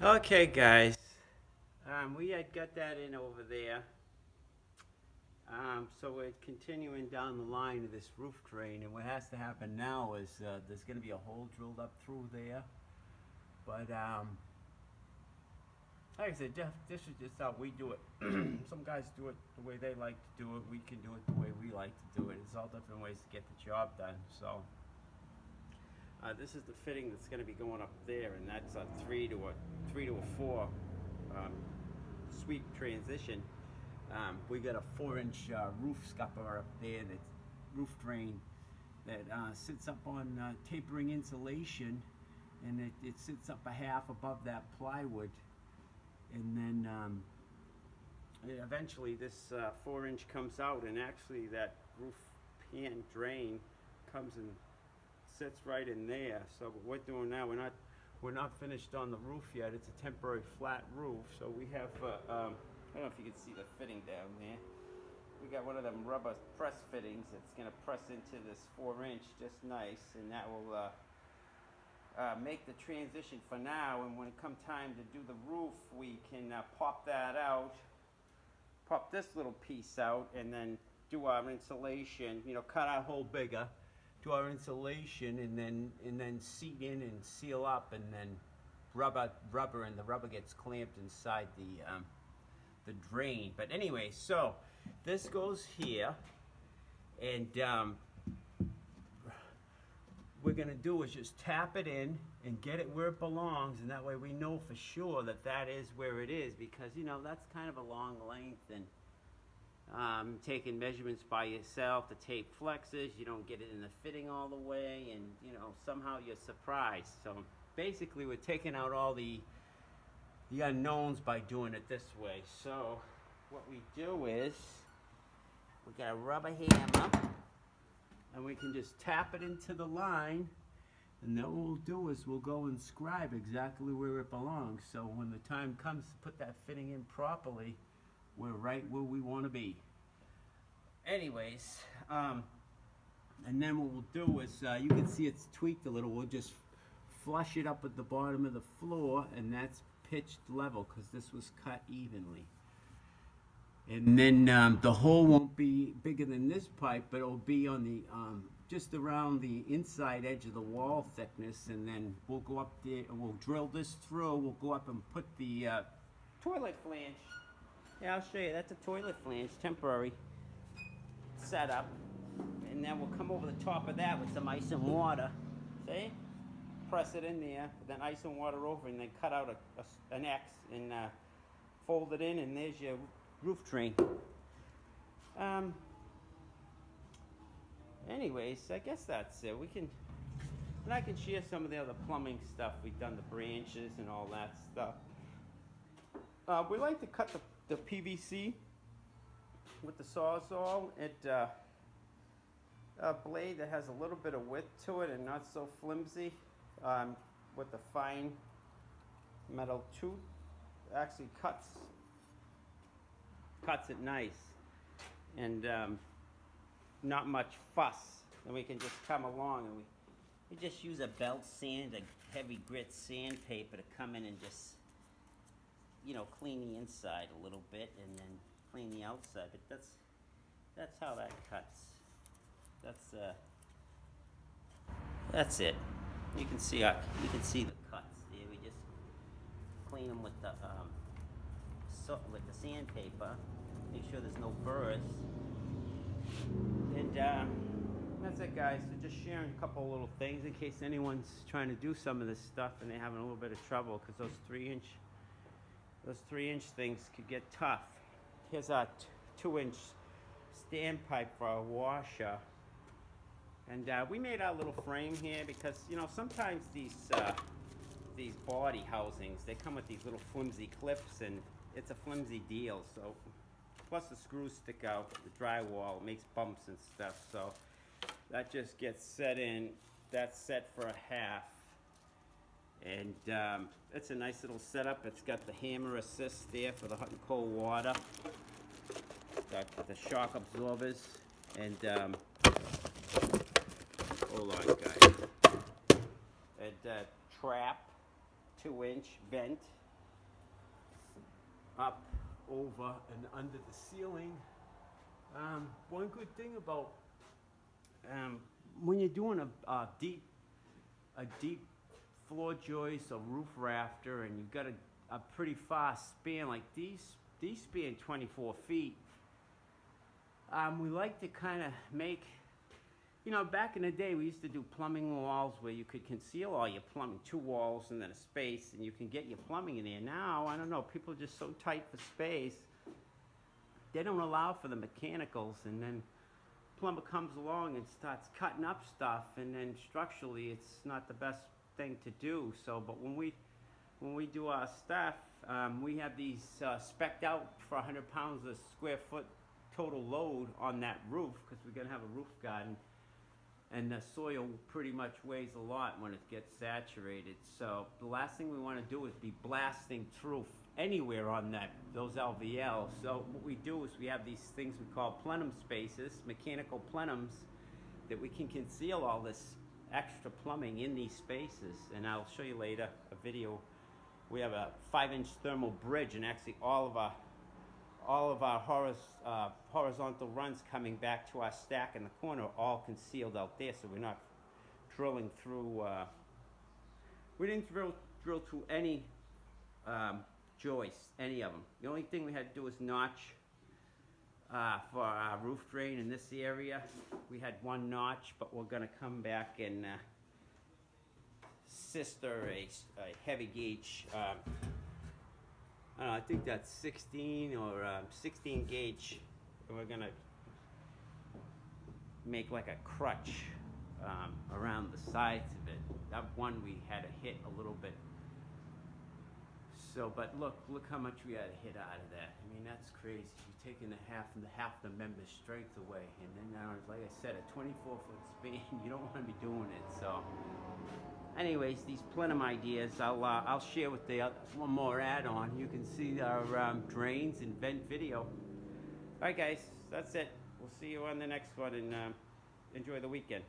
Okay, guys. We had got that in over there. So we're continuing down the line of this roof drain, and what has to happen now is there's going to be a hole drilled up through there. But like I said, this is just how we do it. Some guys do it the way they like to do it. We can do it the way we like to do it. It's all different ways to get the job done. So this is the fitting that's going to be going up there, and that's a three to a four sweep transition. We got a 4-inch roof scupper up there, that roof drain that sits up on tapering insulation, and it sits up a half above that plywood, and then eventually this 4-inch comes out, and actually that roof pan drain comes and sits right in there. So what we're doing now, we're not finished on the roof yet. It's a temporary flat roof, so we have I don't know if you can see the fitting down there. We got one of them rubber press fittings that's going to press into this 4-inch just nice, and that will make the transition for now. And when it comes time to do the roof, we can pop that out, pop this little piece out, and then do our insulation. You know, cut our hole bigger, do our insulation, and then seat in and seal up, and then rubber, and the rubber gets clamped inside the drain. But anyway, so this goes here, and we're gonna do is just tap it in and get it where it belongs, and that way we know for sure that that is where it is, because you know that's kind of a long length, and taking measurements by yourself, the tape flexes, you don't get it in the fitting all the way, and you know somehow you're surprised. So basically we're taking out all the unknowns by doing it this way. So what we do is we got a rubber hammer, and we can just tap it into the line, and then what we'll do is we'll go and scribe exactly where it belongs. So when the time comes to put that fitting in properly, we're right where we want to be. Anyways, and then what we'll do is you can see it's tweaked a little. We'll just flush it up at the bottom of the floor, and that's pitched level because this was cut evenly. And then the hole won't be bigger than this pipe, but it'll be on the just around the inside edge of the wall thickness, and then we'll go up there and we'll drill this through. We'll go up and put the toilet flange. Yeah, I'll show you. That's a toilet flange, temporary setup, and then we'll come over the top of that with some ice and water. See? Press it in there, then ice and water over, and then cut out an X and fold it in, and there's your roof drain. Anyways, I guess that's it. And I can share some of the other plumbing stuff. We've done the branches and all that stuff. We like to cut the PVC with the Sawzall. A blade that has a little bit of width to it and not so flimsy. With the fine metal tooth, actually cuts it nice, and not much fuss. And we can just come along, and we just use a belt sand, a heavy grit sandpaper to come in and just, you know, clean the inside a little bit, and then clean the outside. But that's how that cuts. That's it. You can see the cuts there. We just clean them with the sandpaper. Make sure there's no burrs. And that's it, guys. So just sharing a couple little things in case anyone's trying to do some of this stuff and they're having a little bit of trouble, because those 3-inch things could get tough. Here's our 2-inch standpipe for our washer. And we made our little frame here because, you know, sometimes these body housings, they come with these little flimsy clips, and it's a flimsy deal. So, plus the screws stick out, the drywall, it makes bumps and stuff. So that just gets set in. That's set for a half. And it's a nice little setup. It's got the hammer assist there for the hot and cold water. Got the shock absorbers, and hold on, guys. And trap 2-inch vent up, over, and under the ceiling. One good thing about when you're doing a deep floor joist or roof rafter, and you've got a pretty far span like these span 24 feet. We like to kind of make, you know, back in the day we used to do plumbing walls where you could conceal all your plumbing, 2 walls and then a space, and you can get your plumbing in there. Now, I don't know, people are just so tight for space, they don't allow for the mechanicals, and then plumber comes along and starts cutting up stuff, and then structurally it's not the best thing to do. So, but when we do our stuff, we have these spec'd out for 100 pounds a square foot total load on that roof, because we're gonna have a roof garden, and the soil pretty much weighs a lot when it gets saturated. So the last thing we want to do is be blasting through anywhere on those LVLs. So what we do is we have these things we call plenum spaces, mechanical plenums, that we can conceal all this extra plumbing in these spaces. And I'll show you later a video. We have a 5-inch thermal bridge, and actually all of our horizontal runs coming back to our stack in the corner are all concealed out there, so we're not drilling through. We didn't drill through any joists, any of them. The only thing we had to do was notch for our roof drain in this area. We had 1 notch, but we're going to come back and sister a heavy gauge. I think that's 16 or 16 gauge. And we're gonna make like a crutch around the sides of it. That one we had to hit a little bit. So, but look how much we had to hit out of that. I mean, that's crazy. You're taking half the member's strength away, and then like I said, a 24-foot span. You don't want to be doing it. So. Anyways, these plenum ideas, I'll share with the one more add-on. You can see our drains and vent video. All right, guys, that's it. We'll see you on the next one, and enjoy the weekend.